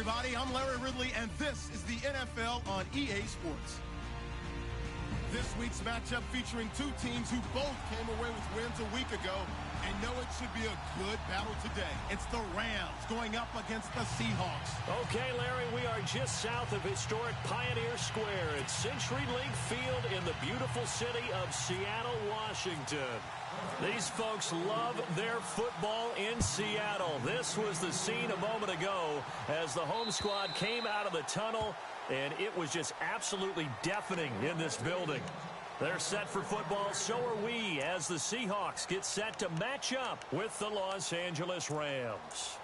everybody. I'm Larry Ridley, and this is the NFL on EA Sports. This week's matchup featuring two teams who both came away with wins a week ago and know it should be a good battle today. It's the Rams going up against the Seahawks. Okay, Larry, we are just south of historic Pioneer Square at Century Link Field in the beautiful city of Seattle, Washington. These folks love their football in Seattle. This was the scene a moment ago as the home squad came out of the tunnel, and it was just absolutely deafening in this building. They're set for football, so are we, as the Seahawks get set to match up with the Los Angeles Rams.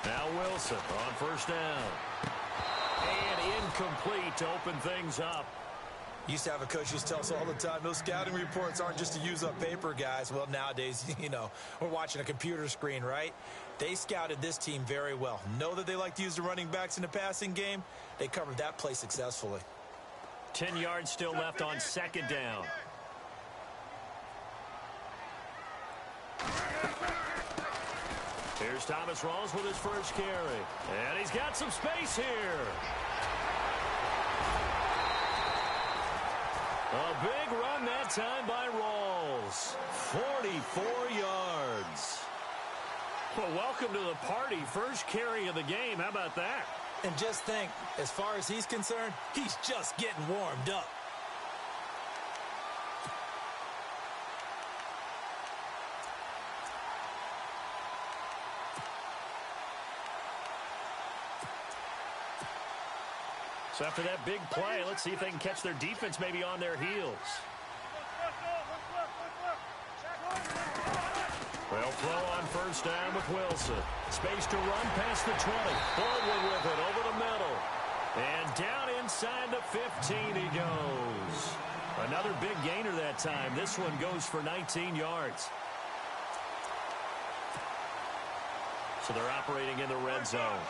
Now Wilson on first down. And incomplete to open things up. Used to have a coach used to tell us all the time, those scouting reports aren't just to use up paper, guys. Well, nowadays, you know, we're watching a computer screen, right? They scouted this team very well. Know that they like to use the running backs in the passing game. They covered that play successfully. 10 yards still left on second down. Here's Thomas Rawls with his first carry. And he's got some space here. A big run that time by Rawls. 44 yards. Well, welcome to the party. First carry of the game. How about that? And just think, as far as he's concerned, he's just getting warmed up. So after that big play, let's see if they can catch their defense maybe on their heels. Well, throw on first down with Wilson. Space to run past the 20. Forward with it over the middle. And down inside the 15 he goes. Another big gainer that time. This one goes for 19 yards. So they're operating in the red zone.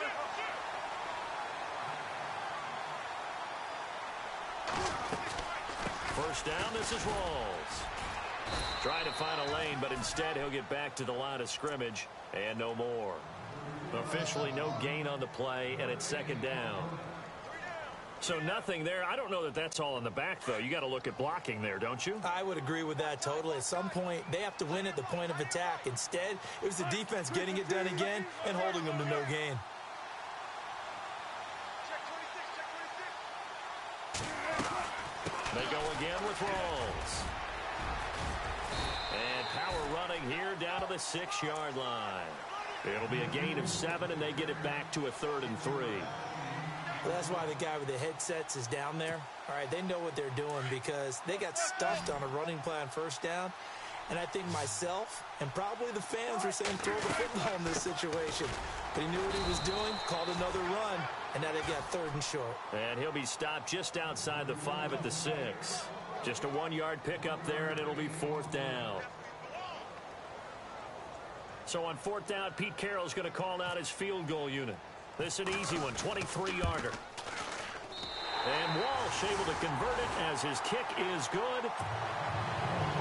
First down, this is Rawls. Trying to find a lane, but instead he'll get back to the line of scrimmage and no more. Officially no gain on the play, and it's second down. So nothing there. I don't know that that's all in the back, though. You got to look at blocking there, don't you? I would agree with that totally. At some point, they have to win at the point of attack. Instead, it was the defense getting it done again and holding them to no gain. They go again with Rawls. And power running here down to the 6-yard line. It'll be a gain of 7, and they get it back to a 3rd and 3. Well, that's why the guy with the headsets is down there. All right, they know what they're doing because they got stuffed on a running play on first down. And I think myself and probably the fans were saying throw the football in this situation. But he knew what he was doing, called another run, and now they got 3rd and short. And he'll be stopped just outside the 5 at the 6. Just a 1-yard pickup there, and it'll be 4th down. So on 4th down, Pete Carroll's going to call out his field goal unit. This is an easy one, 23-yarder. And Walsh able to convert it as his kick is good.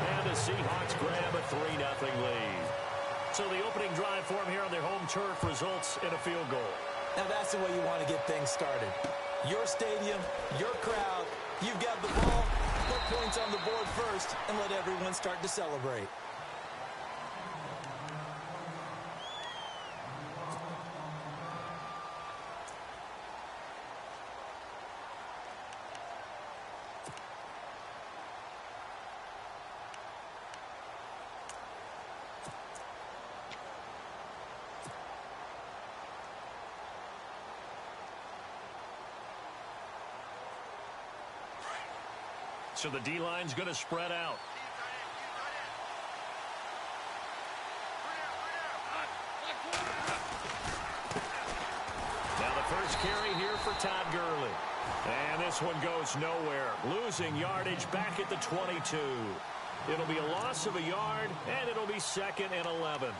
And the Seahawks grab a 3-0 lead. So the opening drive for them here on their home turf results in a field goal. Now that's the way you want to get things started. Your stadium, your crowd, you've got the ball, put points on the board first, and let everyone start to celebrate. So the D-line's going to spread out. Now the first carry here for Todd Gurley. And this one goes nowhere. Losing yardage back at the 22. It'll be a loss of a yard, and it'll be 2nd and 11.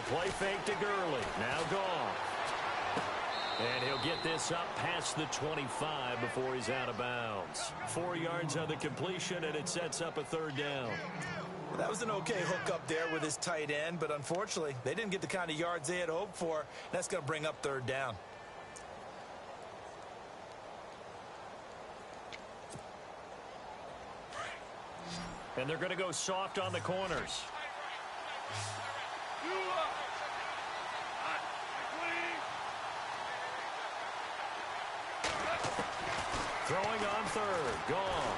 Play fake to Gurley. Now gone. And he'll get this up past the 25 before he's out of bounds. 4 yards on the completion, and it sets up a 3rd down. That was an okay hook up there with his tight end, but unfortunately, they didn't get the kind of yards they had hoped for. That's going to bring up 3rd down. And they're going to go soft on the corners. Throwing on 3rd. Gone.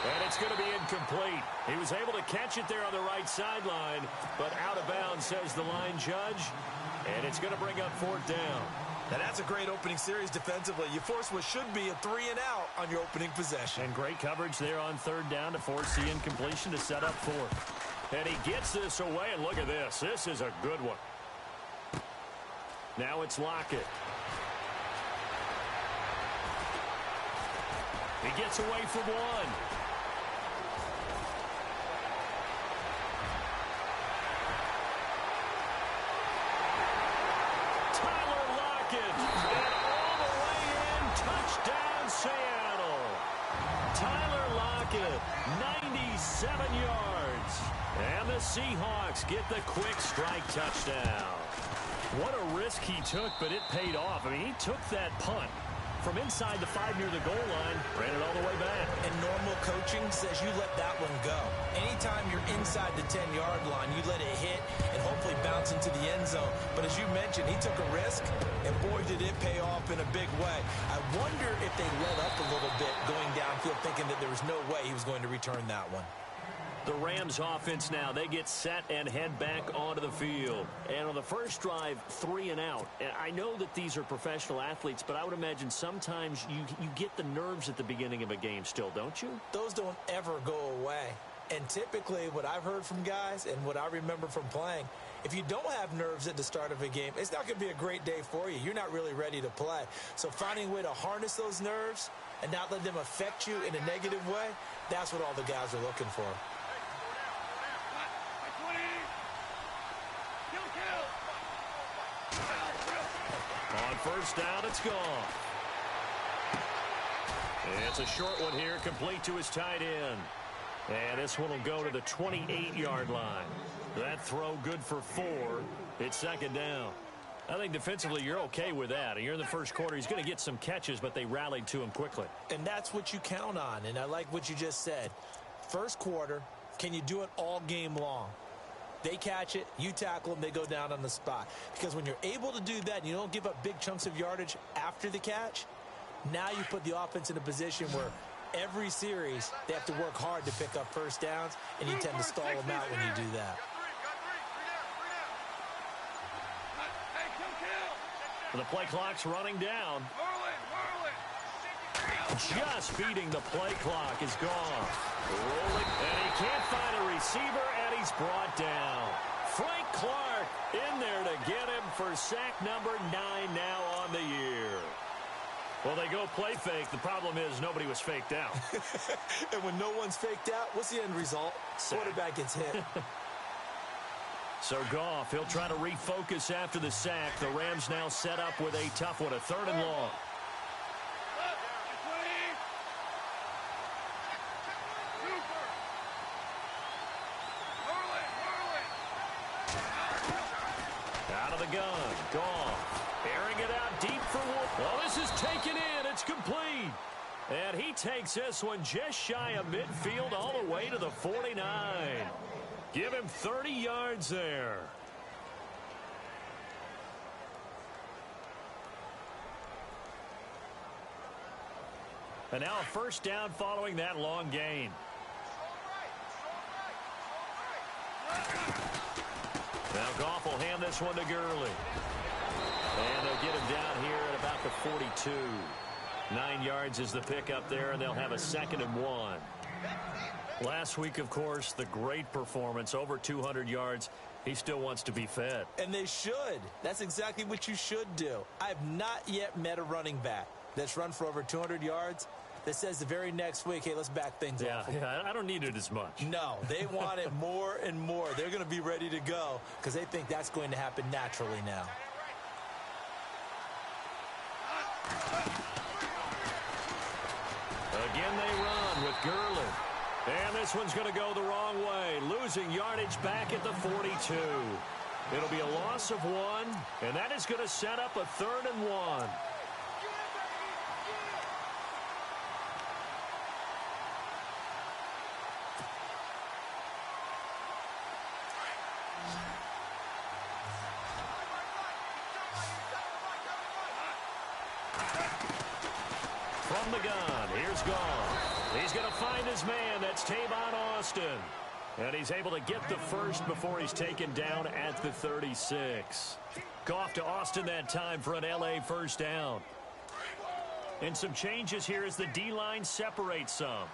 And it's going to be incomplete. He was able to catch it there on the right sideline, but out of bounds, says the line judge. And it's going to bring up 4th down. Now that's a great opening series defensively. You force what should be a 3 and out on your opening possession. And great coverage there on 3rd down to force the incompletion to set up 4th. And he gets this away, and look at this. This is a good one. Now it's Lockett. He gets away from 1. Tyler Lockett. And all the way in. Touchdown, Seattle. Tyler Lockett, 97 yards. And the Seahawks get the quick strike touchdown. What a risk he took, but it paid off. I mean, he took that punt from inside the 5 near the goal line, ran it all the way back. And normal coaching says you let that one go. Anytime you're inside the 10-yard line, you let it hit and hopefully bounce into the end zone. But as you mentioned, he took a risk, and boy, did it pay off in a big way. I wonder if they let up a little bit going downfield, thinking that there was no way he was going to return that one. The Rams offense now, they get set and head back onto the field. And on the first drive, 3 and out. And I know that these are professional athletes, but I would imagine sometimes you get the nerves at the beginning of a game still, don't you? Those don't ever go away. And typically what I've heard from guys and what I remember from playing, if you don't have nerves at the start of a game, it's not going to be a great day for you. You're not really ready to play. So finding a way to harness those nerves and not let them affect you in a negative way, that's what all the guys are looking for. On first down, it's gone. It's a short one here, complete to his tight end. And this one will go to the 28-yard line. That throw good for 4. It's 2nd down. I think defensively you're okay with that. And you're in the first quarter. He's going to get some catches, but they rallied to him quickly. And that's what you count on. And I like what you just said. First quarter, can you do it all game long? They catch it, you tackle them, they go down on the spot. Because when you're able to do that and you don't give up big chunks of yardage after the catch, now you put the offense in a position where every series they have to work hard to pick up first downs, and you tend to stall them out when you do that. The play clock's running down. Just beating the play clock is gone. Rolling, and he can't find a receiver, and he's brought down. Frank Clark in there to get him for sack number 9 now on the year. Well, they go play fake. The problem is nobody was faked out. And when no one's faked out, what's the end result? Quarterback gets hit. So Goff, he'll try to refocus after the sack. The Rams now set up with a tough one, a 3rd and long. Out of the gun, Goff, airing it out deep for 1. Well, this is taken in. It's complete. And he takes this one just shy of midfield all the way to the 49. Give him 30 yards there. And now a first down following that long gain. Now Goff will hand this one to Gurley. And they'll get him down here at about the 42. 9 yards is the pickup there, and they'll have a 2nd and 1. Last week, of course, the great performance, over 200 yards. He still wants to be fed. And they should. That's exactly what you should do. I have not yet met a running back that's run for over 200 yards that says the very next week, hey, let's back things off. Yeah, I don't need it as much. No, they want it more and more. They're going to be ready to go because they think that's going to happen naturally now. Again, they run with Gurley. And this one's going to go the wrong way, losing yardage back at the 42. It'll be a loss of 1, and that is going to set up a 3rd and 1. From the gun, here's Goff. He's going to find his man. That's Tavon Austin. And he's able to get the first before he's taken down at the 36. Goff to Austin that time for an L.A. first down. And some changes here as the D-line separates some.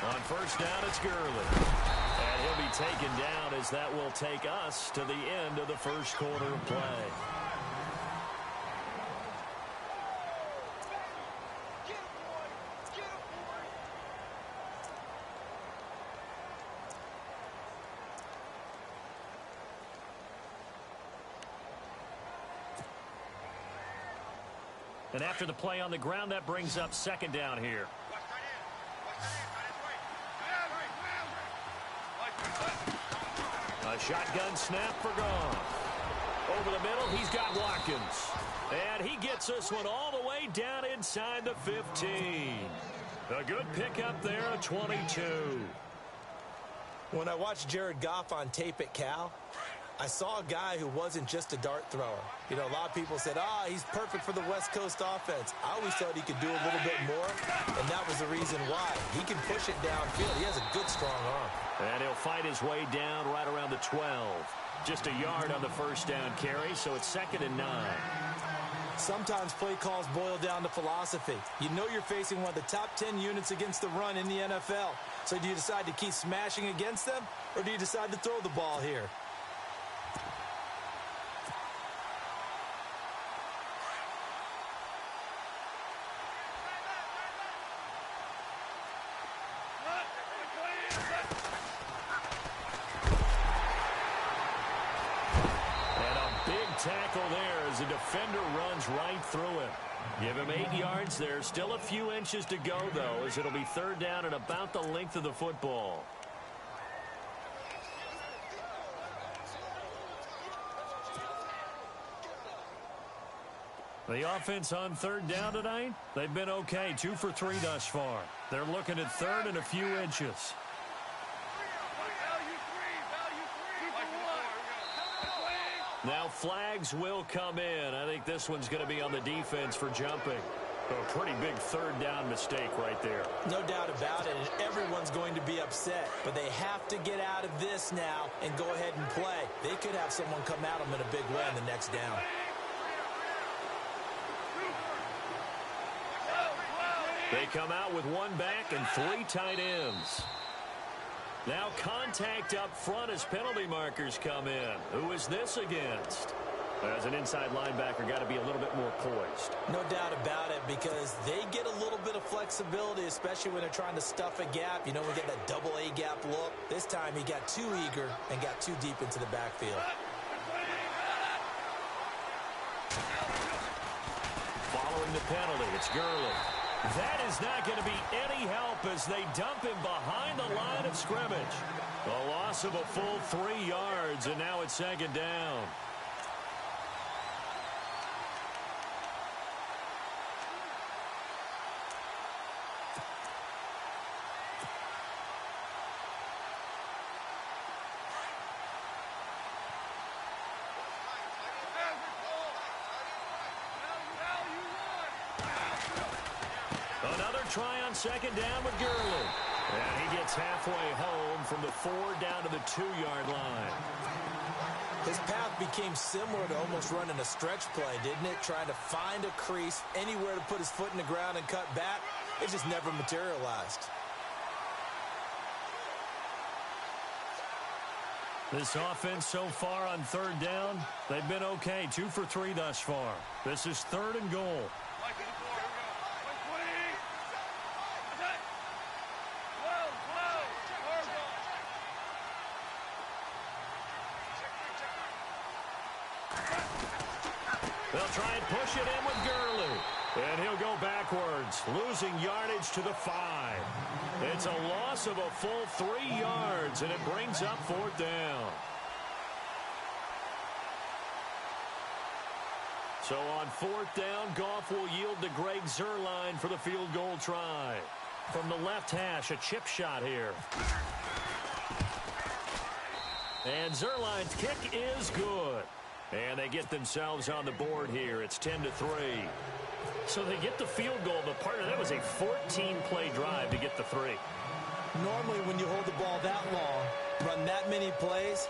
On first down, it's Gurley. And he'll be taken down as that will take us to the end of the first quarter of play. And after the play on the ground, that brings up 2nd down here. A shotgun snap for Goff. Over the middle, he's got Watkins. And he gets this one all the way down inside the 15. A good pickup there, a 22. When I watched Jared Goff on tape at Cal, I saw a guy who wasn't just a dart thrower. You know, a lot of people said, he's perfect for the West Coast offense. I always thought he could do a little bit more, and that was the reason why. He can push it downfield. He has a good, strong arm. And he'll fight his way down right around the 12. Just a yard on the first down carry, so it's 2nd and 9. Sometimes play calls boil down to philosophy. You know you're facing one of the top 10 units against the run in the NFL. So do you decide to keep smashing against them, or do you decide to throw the ball here? Tackle there as the defender runs right through him. Give him 8 yards. There's still a few inches to go, though, as it'll be 3rd down and about the length of the football. The offense on 3rd down tonight, they've been okay. 2 for 3 thus far. They're looking at 3rd and a few inches. Now flags will come in. I think this one's going to be on the defense for jumping. A pretty big 3rd down mistake right there. No doubt about it, and everyone's going to be upset. But they have to get out of this now and go ahead and play. They could have someone come at them in a big way on the next down. They come out with 1 back and 3 tight ends. Now contact up front as penalty markers come in. Who is this against? As an inside linebacker, got to be a little bit more poised. No doubt about it, because they get a little bit of flexibility, especially when they're trying to stuff a gap. You know, we get that double A gap look. This time he got too eager and got too deep into the backfield. Following the penalty, it's Gurley. That is not going to be any help as they dump him behind the line of scrimmage. A loss of a full 3 yards, and now it's 2nd down. try on second down with Gurley. And he gets halfway home from the 4 down to the 2-yard line. His path became similar to almost running a stretch play, didn't it? Trying to find a crease, anywhere to put his foot in the ground and cut back. It just never materialized. This offense so far on third down, they've been okay. 2 for 3 thus far. This is 3rd and goal. They'll try and push it in with Gurley. And he'll go backwards, losing yardage to the 5. It's a loss of a full 3 yards, and it brings up 4th down. So on 4th down, Goff will yield to Greg Zuerlein for the field goal try. From the left hash, a chip shot here. And Zuerlein's kick is good. And they get themselves on the board here. It's 10-3. So they get the field goal, but part of that was a 14-play drive to get the 3. Normally, when you hold the ball that long, run that many plays,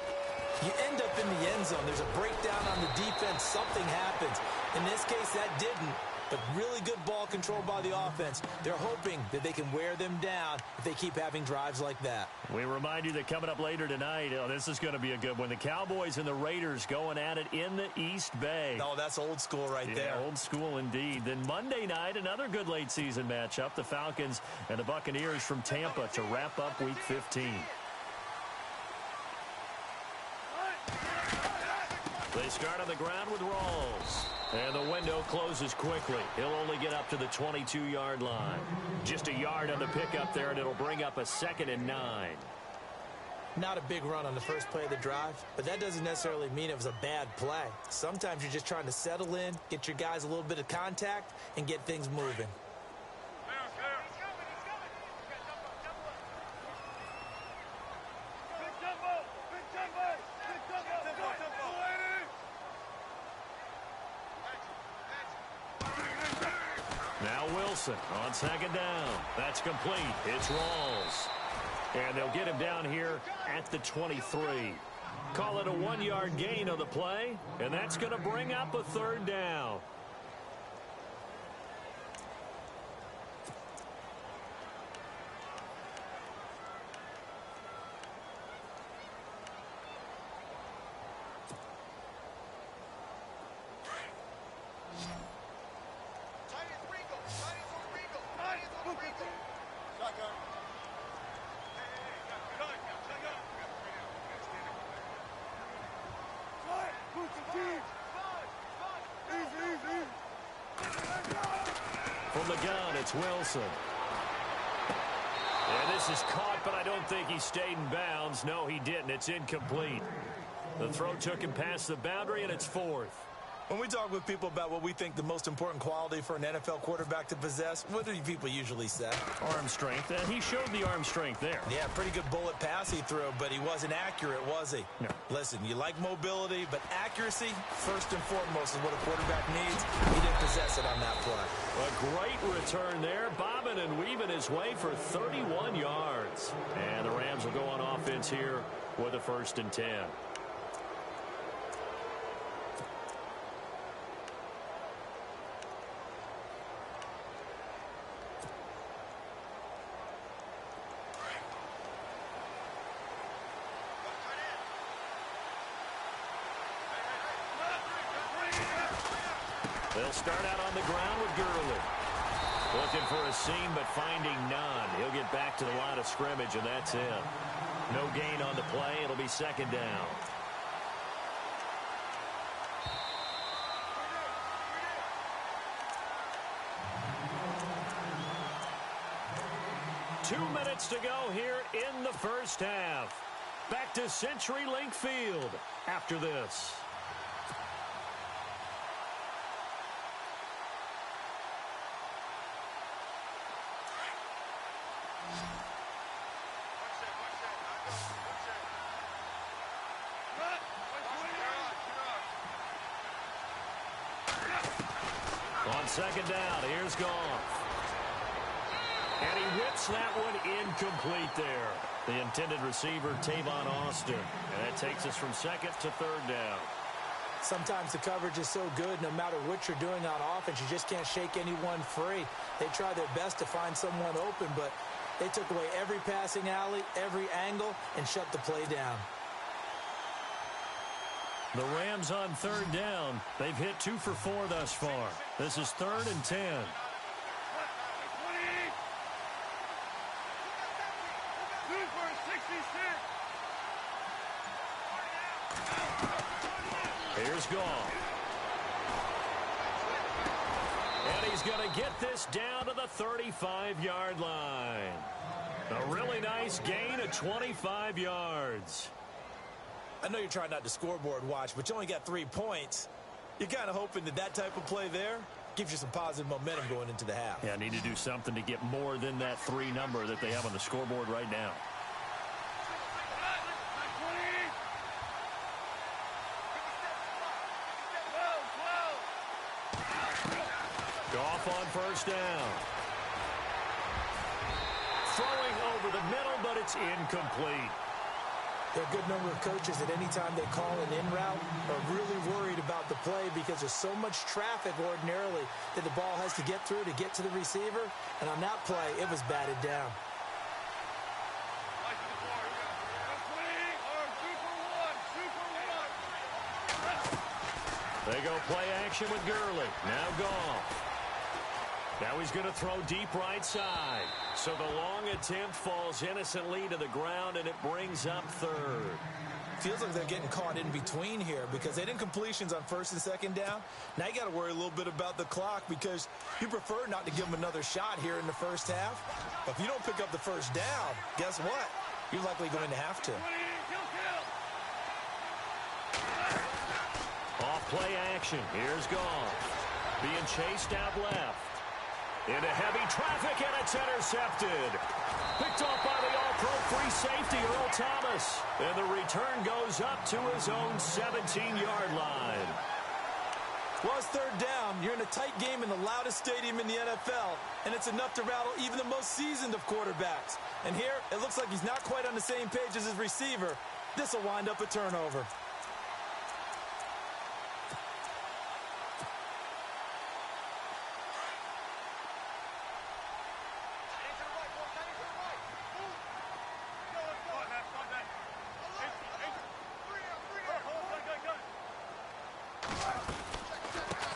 you end up in the end zone. There's a breakdown on the defense. Something happens. In this case, that didn't. But really good ball control by the offense. They're hoping that they can wear them down if they keep having drives like that. We remind you that coming up later tonight, this is going to be a good one. The Cowboys and the Raiders going at it in the East Bay. Oh, that's old school right there. Old school indeed. Then Monday night, another good late season matchup. The Falcons and the Buccaneers from Tampa to wrap up Week 15. They start on the ground with Rawls. And the window closes quickly. He'll only get up to the 22-yard line. Just a yard on the pickup there, and it'll bring up a 2nd and 9. Not a big run on the first play of the drive, but that doesn't necessarily mean it was a bad play. Sometimes you're just trying to settle in, get your guys a little bit of contact, and get things moving. On second down, that's complete. It's Rawls. And they'll get him down here at the 23. Call it a 1-yard gain on the play, and that's going to bring up a 3rd down. From the gun, it's Wilson. And this is caught, but I don't think he stayed in bounds. No, he didn't. It's incomplete. The throw took him past the boundary, and it's 4th. When we talk with people about what we think the most important quality for an NFL quarterback to possess, what do people usually say? Arm strength. And he showed the arm strength there. Yeah, pretty good bullet pass he threw, but he wasn't accurate, was he? No. Listen, you like mobility, but accuracy, first and foremost, is what a quarterback needs. He didn't possess it on that play. A great return there, bobbing and weaving his way for 31 yards. And the Rams will go on offense here with a 1st and 10. They'll start out on the ground with Gurley. Looking for a seam, but finding none. He'll get back to the line of scrimmage, and that's it. No gain on the play. It'll be 2nd down. Two minutes to go here in the first half. Back to CenturyLink Field after this. On second down, here's Goff. And he whips that one incomplete there. The intended receiver, Tavon Austin. And that takes us from second to third down. Sometimes the coverage is so good, no matter what you're doing on offense, you just can't shake anyone free. They try their best to find someone open, but they took away every passing alley, every angle, and shut the play down. The Rams on third down. They've hit 2 for 4 thus far. This is 3rd and 10. Here's Goff. And he's going to get this down to the 35-yard line. A really nice gain of 25 yards. I know you're trying not to scoreboard watch, but you only got 3 points. You're kind of hoping that that type of play there gives you some positive momentum going into the half. Yeah, need to do something to get more than that 3 number that they have on the scoreboard right now. Goff on first down. Throwing over the middle, but it's incomplete. There are a good number of coaches that any time they call an in route are really worried about the play because there's so much traffic ordinarily that the ball has to get through to get to the receiver. And on that play, it was batted down. They go play action with Gurley. Now Goff. Now he's going to throw deep right side. So the long attempt falls innocently to the ground, and it brings up third. Feels like they're getting caught in between here because they didn't completions on first and second down. Now you got to worry a little bit about the clock because you prefer not to give them another shot here in the first half. But if you don't pick up the first down, guess what? You're likely going to have to. Off play action. Here's Goff. Being chased out left. Into heavy traffic, and it's intercepted. Picked off by the all-pro free safety, Earl Thomas. And the return goes up to his own 17-yard line. Well, it's third down. You're in a tight game in the loudest stadium in the NFL, and it's enough to rattle even the most seasoned of quarterbacks. And here, it looks like he's not quite on the same page as his receiver. This will wind up a turnover.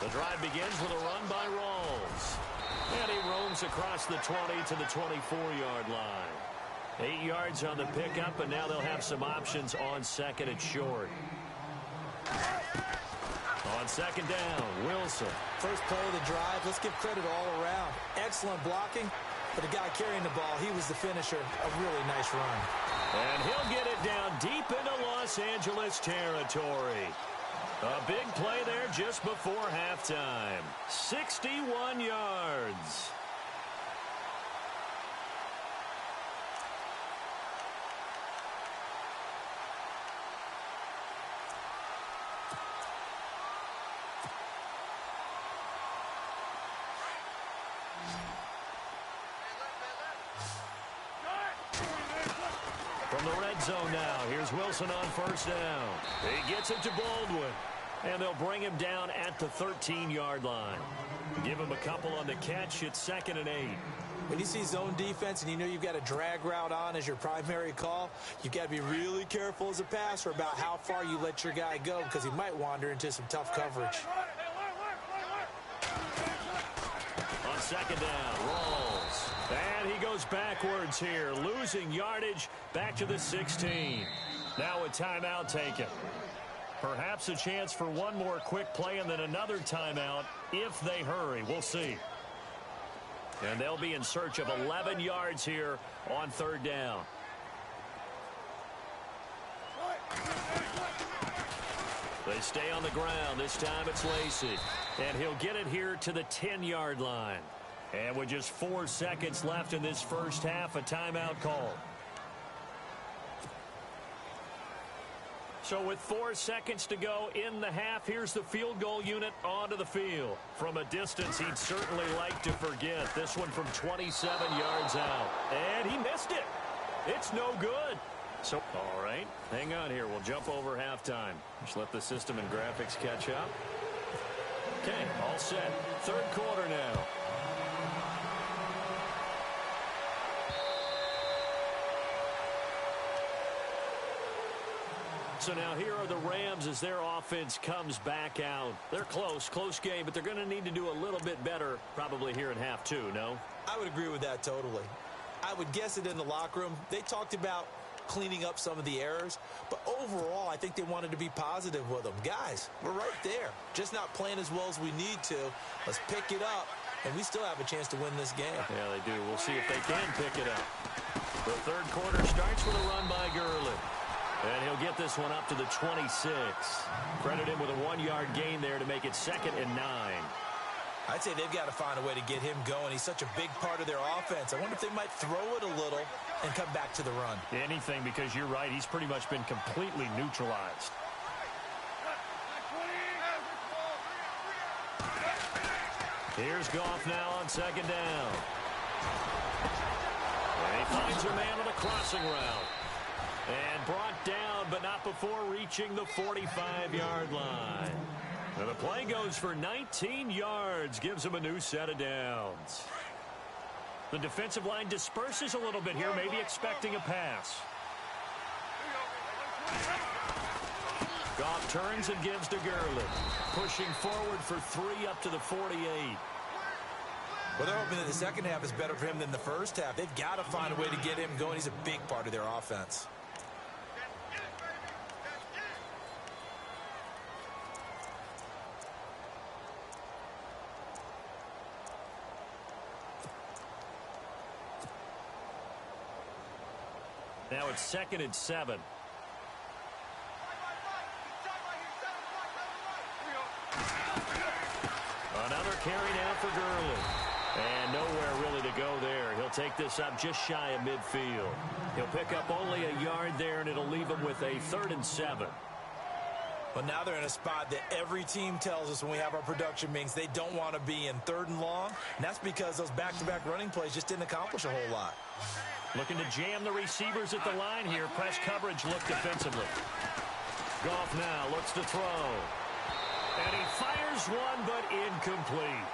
The drive begins with a run by Rawls. And he roams across the 20 to the 24-yard line. 8 yards on the pickup, and now they'll have some options on second and short. On second down, Wilson. First play of the drive, let's give credit all around. Excellent blocking, but the guy carrying the ball, he was the finisher. A really nice run. And he'll get it down deep into Los Angeles territory. A big play there just before halftime. 61 yards. From the red zone now, here's Wilson on first down. He gets it to Baldwin. And they'll bring him down at the 13-yard line. Give him a couple on the catch. It's 2nd and 8. When you see zone defense and you know you've got a drag route on as your primary call, you've got to be really careful as a passer about how far you let your guy go because he might wander into some tough coverage. On second down, Rawls. And he goes backwards here, losing yardage back to the 16. Now a timeout taken. Perhaps a chance for one more quick play and then another timeout if they hurry. We'll see. And they'll be in search of 11 yards here on third down. They stay on the ground. This time it's Lacy. And he'll get it here to the 10-yard line. And with just 4 seconds left in this first half, a timeout call. So with 4 seconds to go in the half, here's the field goal unit onto the field. From a distance, he'd certainly like to forget. This one from 27 yards out. And he missed it. It's no good. So, all right, hang on here. We'll jump over halftime. Just let the system and graphics catch up. Okay, all set. Third quarter now. So now here are the Rams as their offense comes back out. They're close game, but they're going to need to do a little bit better probably here in half two, no? I would agree with that totally. I would guess it in the locker room. They talked about cleaning up some of the errors, but overall, I think they wanted to be positive with them. Guys, we're right there. Just not playing as well as we need to. Let's pick it up, and we still have a chance to win this game. Yeah, they do. We'll see if they can pick it up. The third quarter starts with a run by Gurley. And he'll get this one up to the 26. Credit him with a 1-yard gain there to make it 2nd and 9. I'd say they've got to find a way to get him going. He's such a big part of their offense. I wonder if they might throw it a little and come back to the run. Anything, because you're right. He's pretty much been completely neutralized. Here's Goff now on 2nd down. And he finds a man on a crossing route. And brought down, but not before reaching the 45-yard line. And the play goes for 19 yards, gives him a new set of downs. The defensive line disperses a little bit here, maybe expecting a pass. Goff turns and gives to Gurley. Pushing forward for 3 up to the 48. Well, they're hoping that the second half is better for him than the first half. They've got to find a way to get him going. He's a big part of their offense. Now it's 2nd and 7. Another carry now for Gurley. And nowhere really to go there. He'll take this up just shy of midfield. He'll pick up only a yard there, and it'll leave him with a 3rd and 7. Well, now they're in a spot that every team tells us when we have our production meetings they don't want to be in, 3rd and long. And that's because those back-to-back running plays just didn't accomplish a whole lot. Looking to jam the receivers at the line here. Press coverage look defensively. Goff now looks to throw. And he fires one, but incomplete.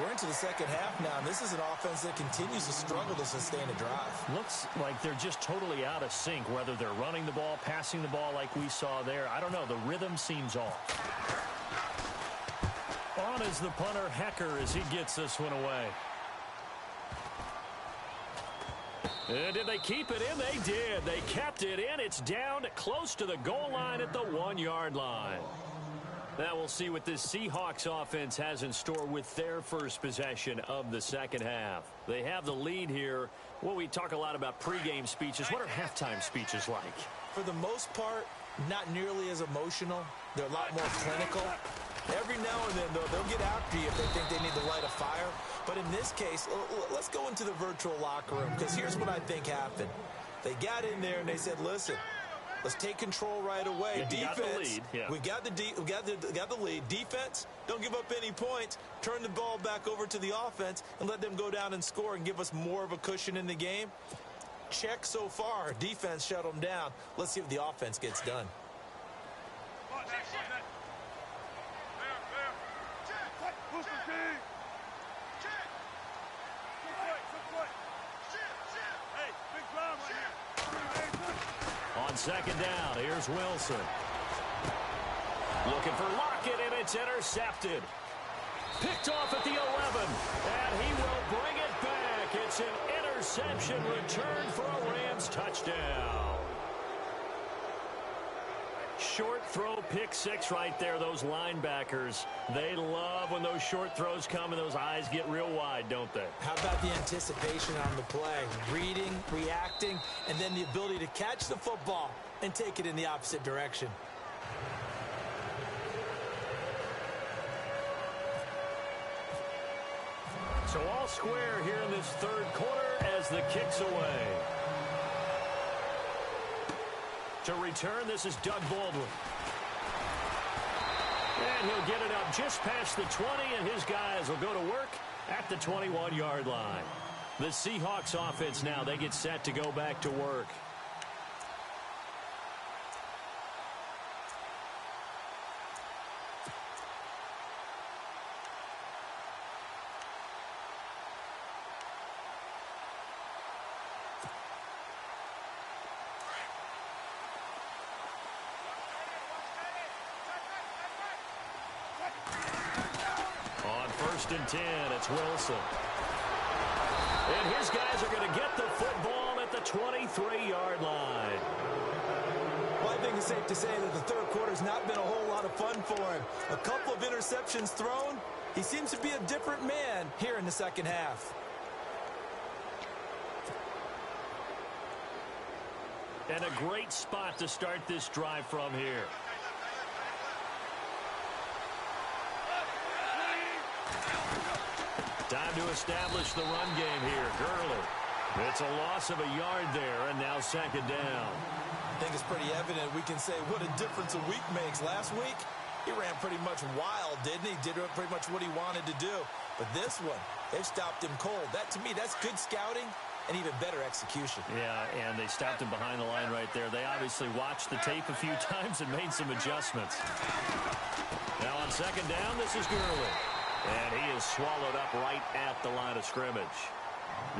We're into the second half now, and this is an offense that continues to struggle to sustain a drive. Looks like they're just totally out of sync, whether they're running the ball, passing the ball like we saw there. I don't know. The rhythm seems off. On is the punter, Hecker, as he gets this one away. And did they keep it in? They did. They kept it in. It's down close to the goal line at the 1-yard line. Now we'll see what this Seahawks offense has in store with their first possession of the second half. They have the lead here. Well, we talk a lot about pregame speeches. What are halftime speeches like? For the most part, not nearly as emotional. They're a lot more clinical. Every now and then, though, they'll get after you if they think they need to light a fire. But in this case, let's go into the virtual locker room, because here's what I think happened. They got in there and they said, listen, let's take control right away. Defense, we got the lead. Defense, don't give up any points. Turn the ball back over to the offense and let them go down and score and give us more of a cushion in the game. Check so far. Defense shut them down. Let's see if the offense gets done. On second down, here's Wilson. Looking for Lockett, and it's intercepted. Picked off at the 11, and he will bring it back. It's an interception return for a Rams touchdown. Short throw, pick six right there. Those linebackers, they love when those short throws come and those eyes get real wide, don't they? How about the anticipation on the play? Reading, reacting, and then the ability to catch the football and take it in the opposite direction. So all square here in this third quarter as the kick's away. To return, this is Doug Baldwin. And he'll get it up just past the 20, and his guys will go to work at the 21-yard line. The Seahawks offense now, they get set to go back to work. And 10, it's Wilson. And his guys are going to get the football at the 23-yard line. Well, I think it's safe to say that the third quarter's not been a whole lot of fun for him. A couple of interceptions thrown. He seems to be a different man here in the second half. And a great spot to start this drive from here. Time to establish the run game here. Gurley. It's a loss of a yard there, and now second down. I think it's pretty evident. We can say what a difference a week makes. Last week, he ran pretty much wild, didn't he? Did pretty much what he wanted to do. But this one, they've stopped him cold. That, to me, that's good scouting and even better execution. Yeah, and they stopped him behind the line right there. They obviously watched the tape a few times and made some adjustments. Now on second down, this is Gurley. And he is swallowed up right at the line of scrimmage.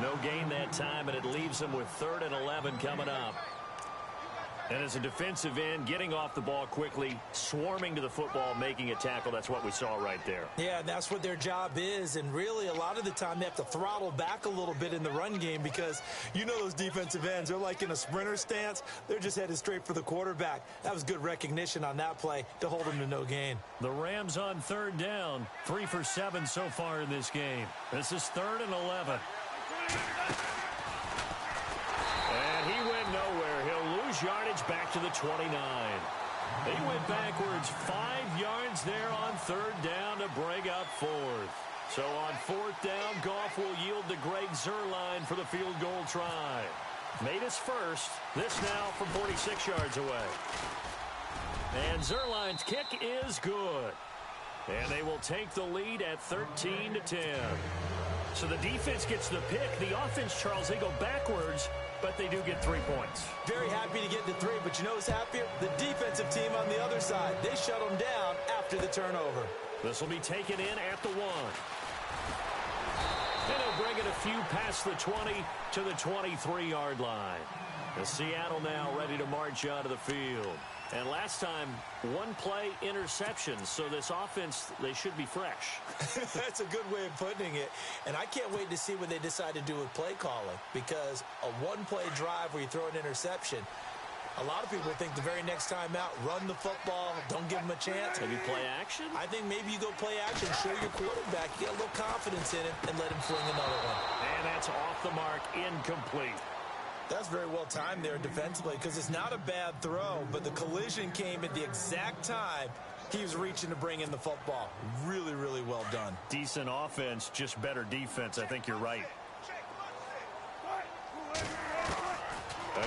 No gain that time, and it leaves him with 3rd and 11 coming up. And as a defensive end, getting off the ball quickly, swarming to the football, making a tackle, that's what we saw right there. Yeah, and that's what their job is. And really, a lot of the time, they have to throttle back a little bit in the run game because you know those defensive ends, they're like in a sprinter stance. They're just headed straight for the quarterback. That was good recognition on that play to hold him to no gain. The Rams on third down, 3 for 7 so far in this game. This is 3rd and 11. And he went nowhere. He'll lose yardage back to the 29. He went backwards 5 yards there on 3rd down to bring up 4th. So on 4th down, Goff will yield to Greg Zuerlein for the field goal try. Made his first. This now from 46 yards away. And Zuerlein's kick is good. And they will take the lead at 13-10. So the defense gets the pick. The offense, Charles, they go backwards, but they do get 3 points. Very happy to get the 3, but you know who's happier? The defensive team on the other side. They shut them down after the turnover. This will be taken in at the 1. And he'll bring it a few past the 20 to the 23-yard line. The Seattle now ready to march out of the field. And last time, 1-play interception. So this offense, they should be fresh. That's a good way of putting it. And I can't wait to see what they decide to do with play calling. Because a 1-play drive where you throw an interception, a lot of people think the very next time out, run the football, don't give them a chance. Maybe play action? I think maybe you go play action, show your quarterback, get a little confidence in him, and let him fling another one. And that's off the mark, incomplete. That's very well timed there defensively because it's not a bad throw, but the collision came at the exact time he was reaching to bring in the football. Really, really well done. Decent offense, just better defense. I think you're right.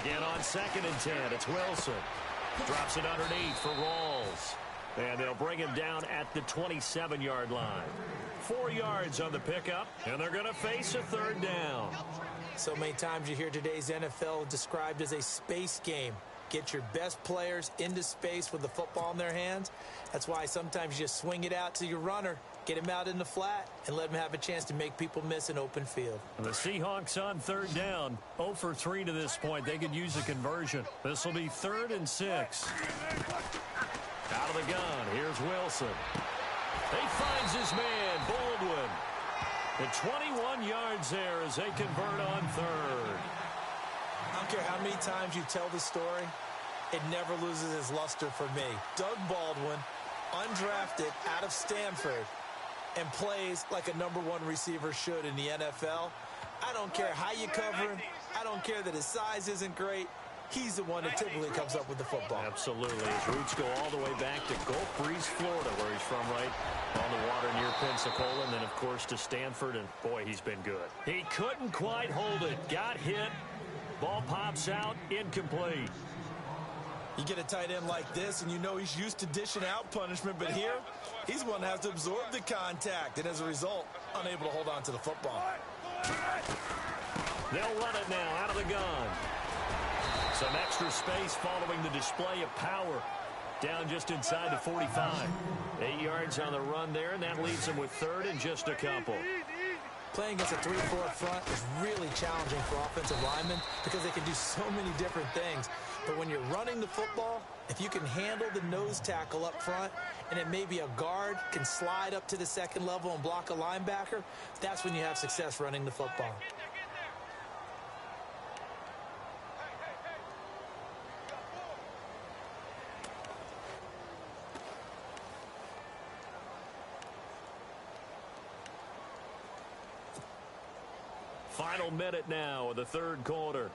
Again on 2nd and 10, it's Wilson. Drops it underneath for Rawls. And they'll bring him down at the 27-yard line. 4 yards on the pickup, and they're going to face a 3rd down. So many times you hear today's NFL described as a space game. Get your best players into space with the football in their hands. That's why sometimes you just swing it out to your runner, get him out in the flat, and let him have a chance to make people miss an open field. The Seahawks on 3rd down, 0 for 3 to this point. They could use a conversion. This will be 3rd and 6. Out of the gun, here's Wilson. He finds his man, Baldwin. And 21 yards there as they convert on 3rd. I don't care how many times you tell the story, it never loses its luster for me. Doug Baldwin, undrafted out of Stanford, and plays like a #1 receiver should in the NFL. I don't care how you cover him. I don't care that his size isn't great. He's the one that typically comes up with the football. Absolutely. His roots go all the way back to Gulf Breeze, Florida, where he's from, right on the water near Pensacola, and then, of course, to Stanford, and, boy, he's been good. He couldn't quite hold it. Got hit. Ball pops out. Incomplete. You get a tight end like this, and you know he's used to dishing out punishment, but here, he's one that has to absorb the contact, and as a result, unable to hold on to the football. They'll run it now out of the gun. Some extra space following the display of power. Down just inside the 45. 8 yards on the run there, and that leaves them with third and just a couple. Playing against a 3-4 front is really challenging for offensive linemen because they can do so many different things. But when you're running the football, if you can handle the nose tackle up front, and it may be a guard can slide up to the second level and block a linebacker, that's when you have success running the football. Final minute now of the third quarter.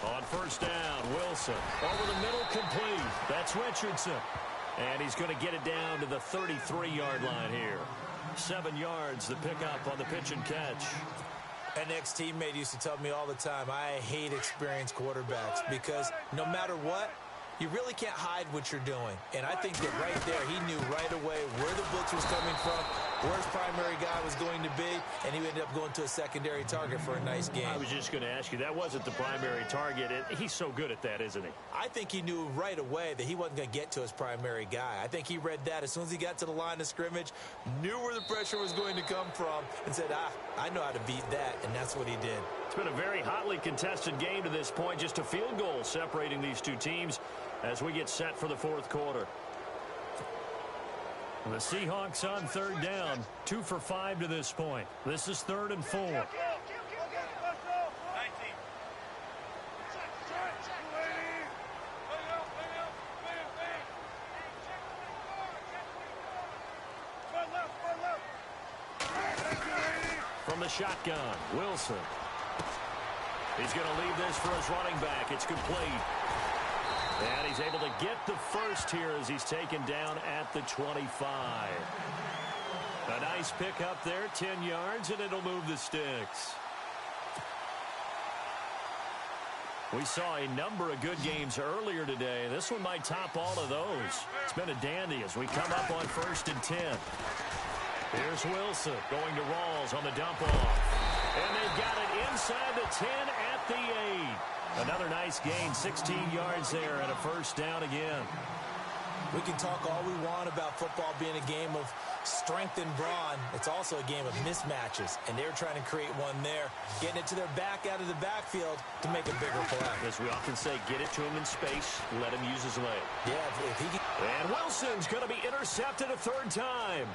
On first down, Wilson over the middle, complete. That's Richardson. And he's going to get it down to the 33-yard line here. 7 yards, the pickup on the pitch and catch. An ex-teammate used to tell me all the time, I hate experienced quarterbacks because no matter what, you really can't hide what you're doing. And I think that right there, he knew right away where the blitz was coming from, where his primary guy was going to be, and he ended up going to a secondary target for a nice game. I was just going to ask you, that wasn't the primary target. He's so good at that, isn't he? I think he knew right away that he wasn't going to get to his primary guy. I think he read that as soon as he got to the line of scrimmage, knew where the pressure was going to come from, and said, I know how to beat that, and that's what he did. It's been a very hotly contested game to this point, just a field goal separating these two teams as we get set for the fourth quarter. The Seahawks on third down, 2 for 5 to this point. This is 3rd and 4. From the shotgun, Wilson. He's going to leave this for his running back. It's complete. And he's able to get the first here as he's taken down at the 25. A nice pickup there, 10 yards, and it'll move the sticks. We saw a number of good games earlier today. This one might top all of those. It's been a dandy as we come up on 1st and 10. Here's Wilson going to Rawls on the dump off. And they've got it inside the 10 at the 8. Another nice gain, 16 yards there and a first down again. We can talk all we want about football being a game of strength and brawn. It's also a game of mismatches, and they're trying to create one there, getting it to their back out of the backfield to make a bigger play. As we often say, get it to him in space, let him use his leg. Yeah, if he can. And Wilson's going to be intercepted a third time.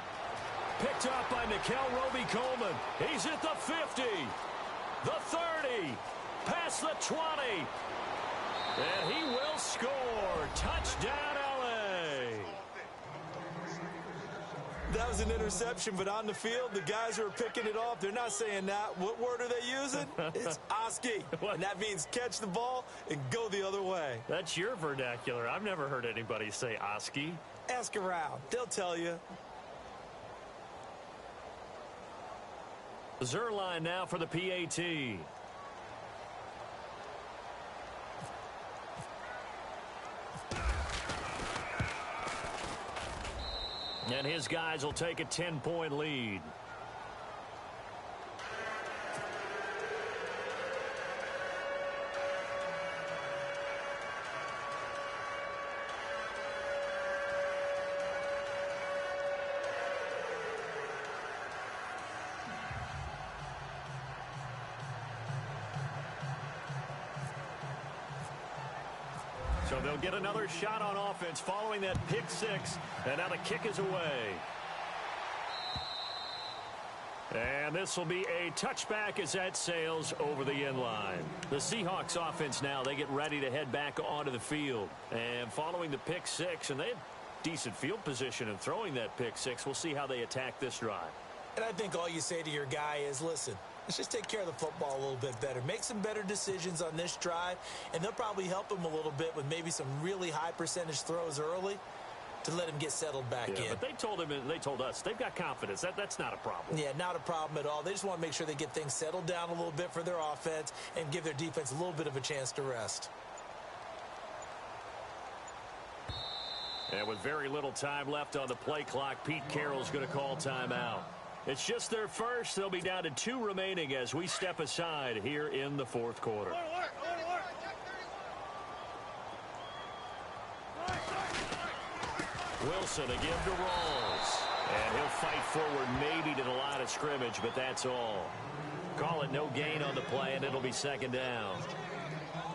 Picked up by Nikel Roby-Coleman. He's at the 50, the 30, past the 20. And he will score. Touchdown, L.A. That was an interception, but on the field, the guys who are picking it off, they're not saying that. What word are they using? It's Oski. And that means catch the ball and go the other way. That's your vernacular. I've never heard anybody say Oski. Ask around. They'll tell you. Zerline now for the PAT. And his guys will take a 10-point lead. So they'll get another shot on offense following that pick six. And now the kick is away. And this will be a touchback as that sails over the end line. The Seahawks offense now, they get ready to head back onto the field. And following the pick six, and they have decent field position in throwing that pick six, we'll see how they attack this drive. And I think all you say to your guy is, listen, let's just take care of the football a little bit better. Make some better decisions on this drive, and they'll probably help him a little bit with maybe some really high percentage throws early to let him get settled back in. But they told him, and they told us, they've got confidence. That's not a problem. Yeah, not a problem at all. They just want to make sure they get things settled down a little bit for their offense and give their defense a little bit of a chance to rest. And with very little time left on the play clock, Pete Carroll's going to call timeout. It's just their first. They'll be down to 2 remaining as we step aside here in the fourth quarter. Wilson again to Rawls. And he'll fight forward maybe to the line of scrimmage, but that's all. Call it no gain on the play, and it'll be second down.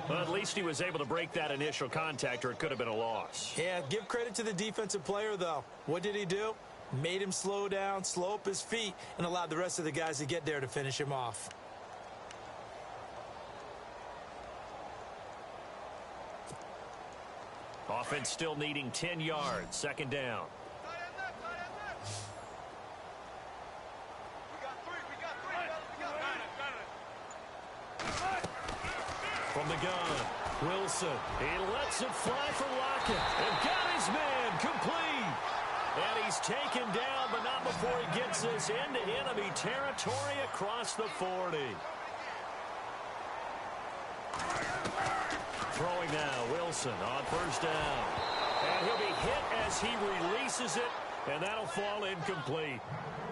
Well, at least he was able to break that initial contact, or it could have been a loss. Yeah, give credit to the defensive player, though. What did he do? Made him slow down, slow up his feet, and allowed the rest of the guys to get there to finish him off. Offense still needing 10 yards. Second down. From the gun, Wilson. He lets it fly for Lockett. And got his man complete. And he's taken down, but not before he gets this into enemy territory across the 40. Throwing now, Wilson on first down. And he'll be hit as he releases it, and that'll fall incomplete.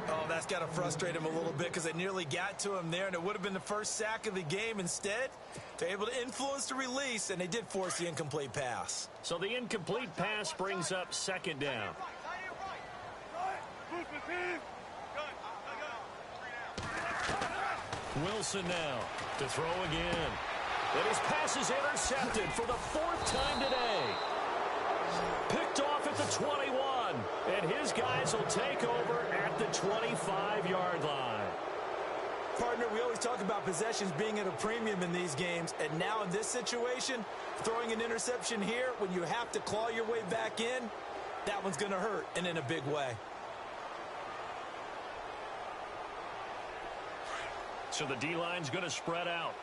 Oh, that's got to frustrate him a little bit because they nearly got to him there, and it would have been the first sack of the game. Instead, they're able to influence the release, and they did force the incomplete pass. So the incomplete pass brings up second down. Wilson now to throw again. And his pass is intercepted for the 4th time today. Picked off at the 21. And his guys will take over at the 25-yard line. Partner, we always talk about possessions being at a premium in these games. And now in this situation, throwing an interception here when you have to claw your way back in, that one's going to hurt, and in a big way. So the D-line's going to spread out.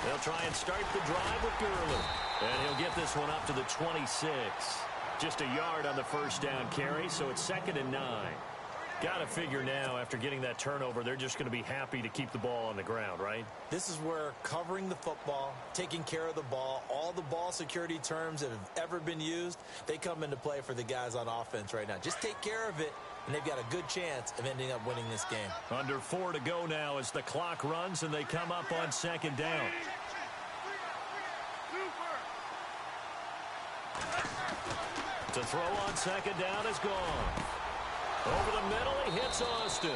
They'll try and start the drive with Gurley. And he'll get this one up to the 26. Just a yard on the first down carry, so it's 2nd and 9. Got to figure now, after getting that turnover, they're just going to be happy to keep the ball on the ground, right? This is where covering the football, taking care of the ball, all the ball security terms that have ever been used, they come into play for the guys on offense right now. Just take care of it, and they've got a good chance of ending up winning this game. Under 4 to go now as the clock runs, and they come up on second down. To throw on second down is gone. Over the middle, he hits Austin.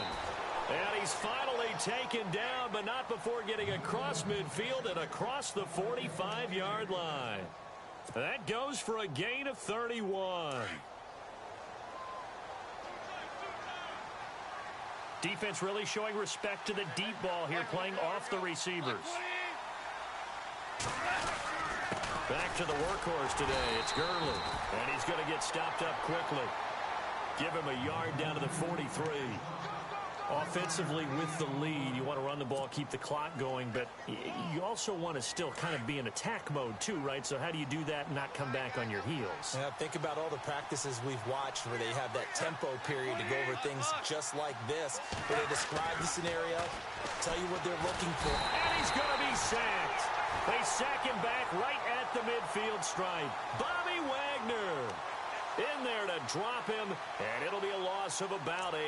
And he's finally taken down, but not before getting across midfield and across the 45-yard line. That goes for a gain of 31. Defense really showing respect to the deep ball here, playing off the receivers. Back to the workhorse today. It's Gurley. And he's going to get stopped up quickly. Give him a yard down to the 43. Offensively with the lead, you want to run the ball, keep the clock going, but you also want to still kind of be in attack mode too, right? So how do you do that and not come back on your heels? Yeah, think about all the practices we've watched where they have that tempo period to go over things just like this, where they describe the scenario, tell you what they're looking for. And he's going to be sacked. They sack him back right at the midfield stripe. Bobby Wagner in there to drop him, and it'll be a loss of about 8.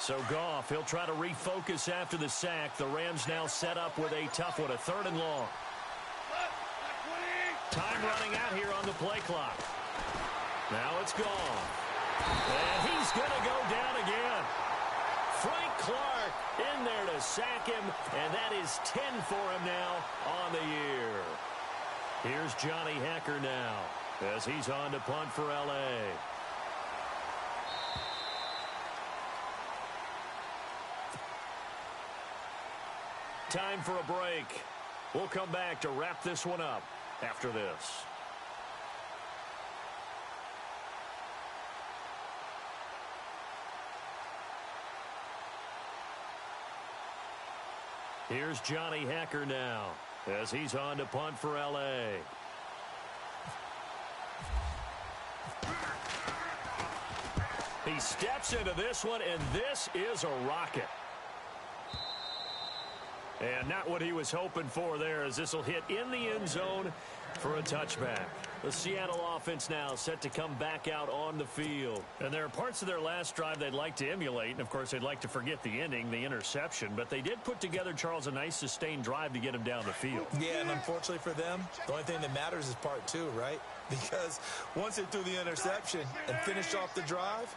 So Goff, he'll try to refocus after the sack. The Rams now set up with a tough one, a 3rd and long. Time running out here on the play clock. Now it's Goff. And he's going to go down again. Frank Clark in there to sack him, and that is 10 for him now on the year. Here's Johnny Hekker now as he's on to punt for L.A. Time for a break. We'll come back to wrap this one up after this. Here's Johnny Hekker now as he's on to punt for L.A. He steps into this one, and this is a rocket. And not what he was hoping for there, as this will hit in the end zone for a touchback. The Seattle offense now set to come back out on the field. And there are parts of their last drive they'd like to emulate. And, of course, they'd like to forget the ending, the interception. But they did put together, Charles, a nice sustained drive to get him down the field. Yeah, and unfortunately for them, the only thing that matters is part two, right? Because once they threw the interception and finished off the drive,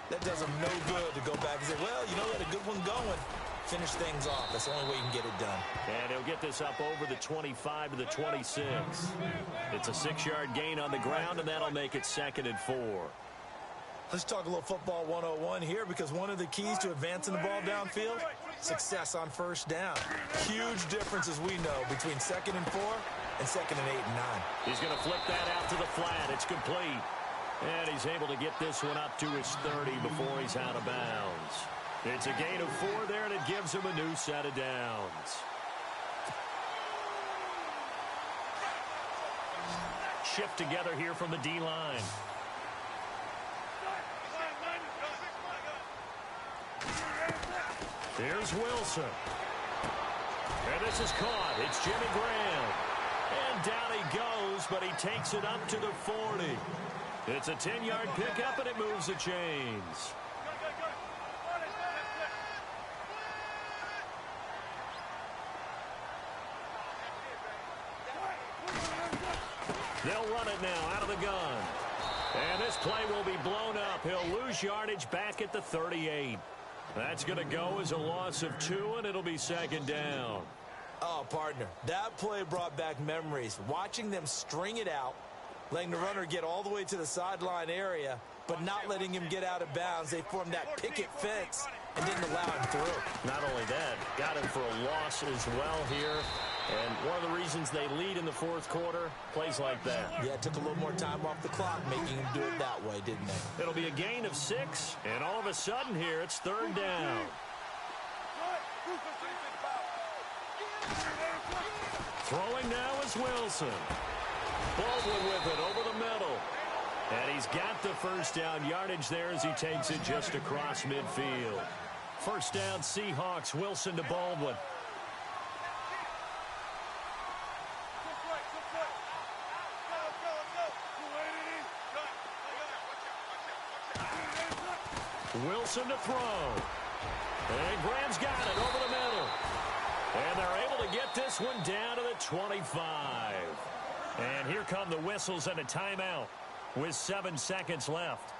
that does them no good to go back and say, well, you know, we had a good one going. Finish things off. That's the only way you can get it done. And he'll get this up over the 25 to the 26. It's a 6-yard gain on the ground, and that'll make it 2nd and 4. Let's talk a little football 101 here, because one of the keys to advancing the ball downfield, success on first down. Huge difference, as we know, between 2nd and 4 and 2nd and 8 and 9. He's going to flip that out to the flat. It's complete. And he's able to get this one up to his 30 before he's out of bounds. It's a gain of 4 there, and it gives him a new set of downs. Shift together here from the D-line. Here's Wilson. And this is caught. It's Jimmy Graham. And down he goes, but he takes it up to the 40. It's a 10-yard pickup, and it moves the chains. They'll run it now out of the gun. And this play will be blown up. He'll lose yardage back at the 38. That's going to go as a loss of 2, and it'll be 2nd down. Oh, partner, that play brought back memories. Watching them string it out, letting the runner get all the way to the sideline area, but not letting him get out of bounds. They formed that picket fence and didn't allow him through. Not only that, got him for a loss as well here. And one of the reasons they lead in the 4th quarter, plays like that. Yeah, it took a little more time off the clock, making him do it that way, didn't they? It'll be a gain of 6, and all of a sudden here, it's 3rd down. Throwing now is Wilson. Baldwin with it over the middle. And he's got the first down yardage there as he takes it just across midfield. First down, Seahawks. Wilson to Baldwin. Wilson to throw. And Graham's got it over the middle. And they're able to get this one down to the 25. And here come the whistles and a timeout with 7 seconds left.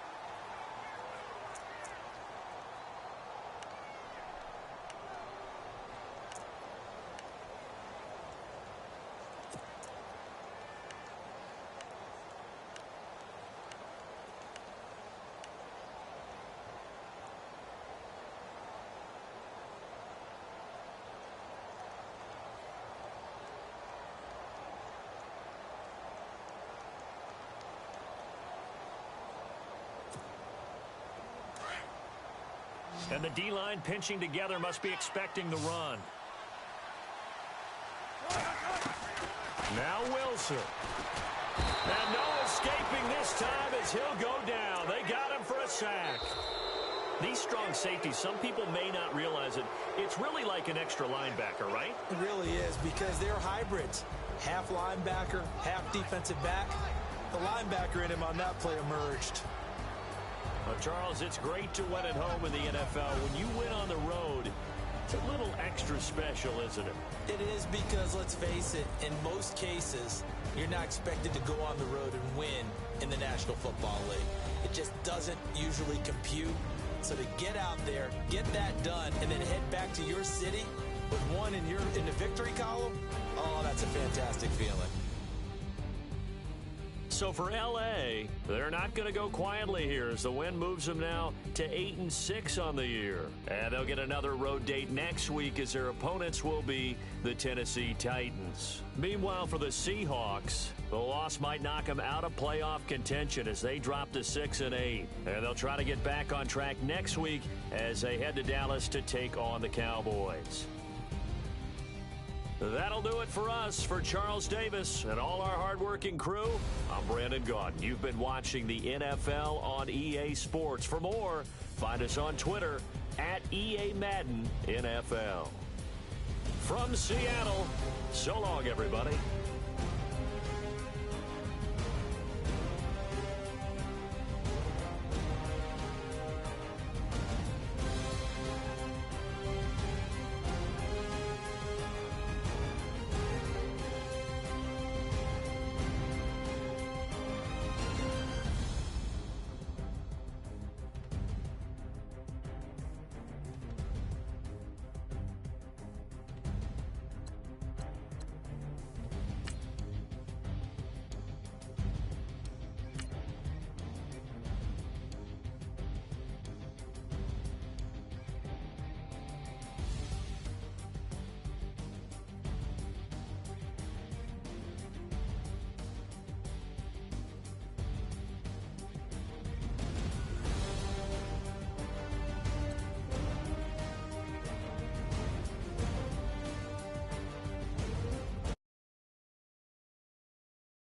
And the D-line pinching together must be expecting the run. Now Wilson. And no escaping this time as he'll go down. They got him for a sack. These strong safeties, some people may not realize it. It's really like an extra linebacker, right? It really is, because they're hybrids. Half linebacker, half defensive back. The linebacker in him on that play emerged. Well, Charles, it's great to win at home in the NFL. When you win on the road, it's a little extra special, isn't it? It is, because, let's face it, in most cases, you're not expected to go on the road and win in the National Football League. It just doesn't usually compute. So to get out there, get that done, and then head back to your city with one in the victory column, oh, that's a fantastic feeling. So for L.A., they're not going to go quietly here as the win moves them now to 8-6 on the year. And they'll get another road date next week as their opponents will be the Tennessee Titans. Meanwhile, for the Seahawks, the loss might knock them out of playoff contention as they drop to 6-8. And they'll try to get back on track next week as they head to Dallas to take on the Cowboys. That'll do it for us. For Charles Davis and all our hardworking crew, I'm Brandon Gaudin. You've been watching the NFL on EA Sports. For more, find us on Twitter at EA Madden NFL. From Seattle, so long, everybody.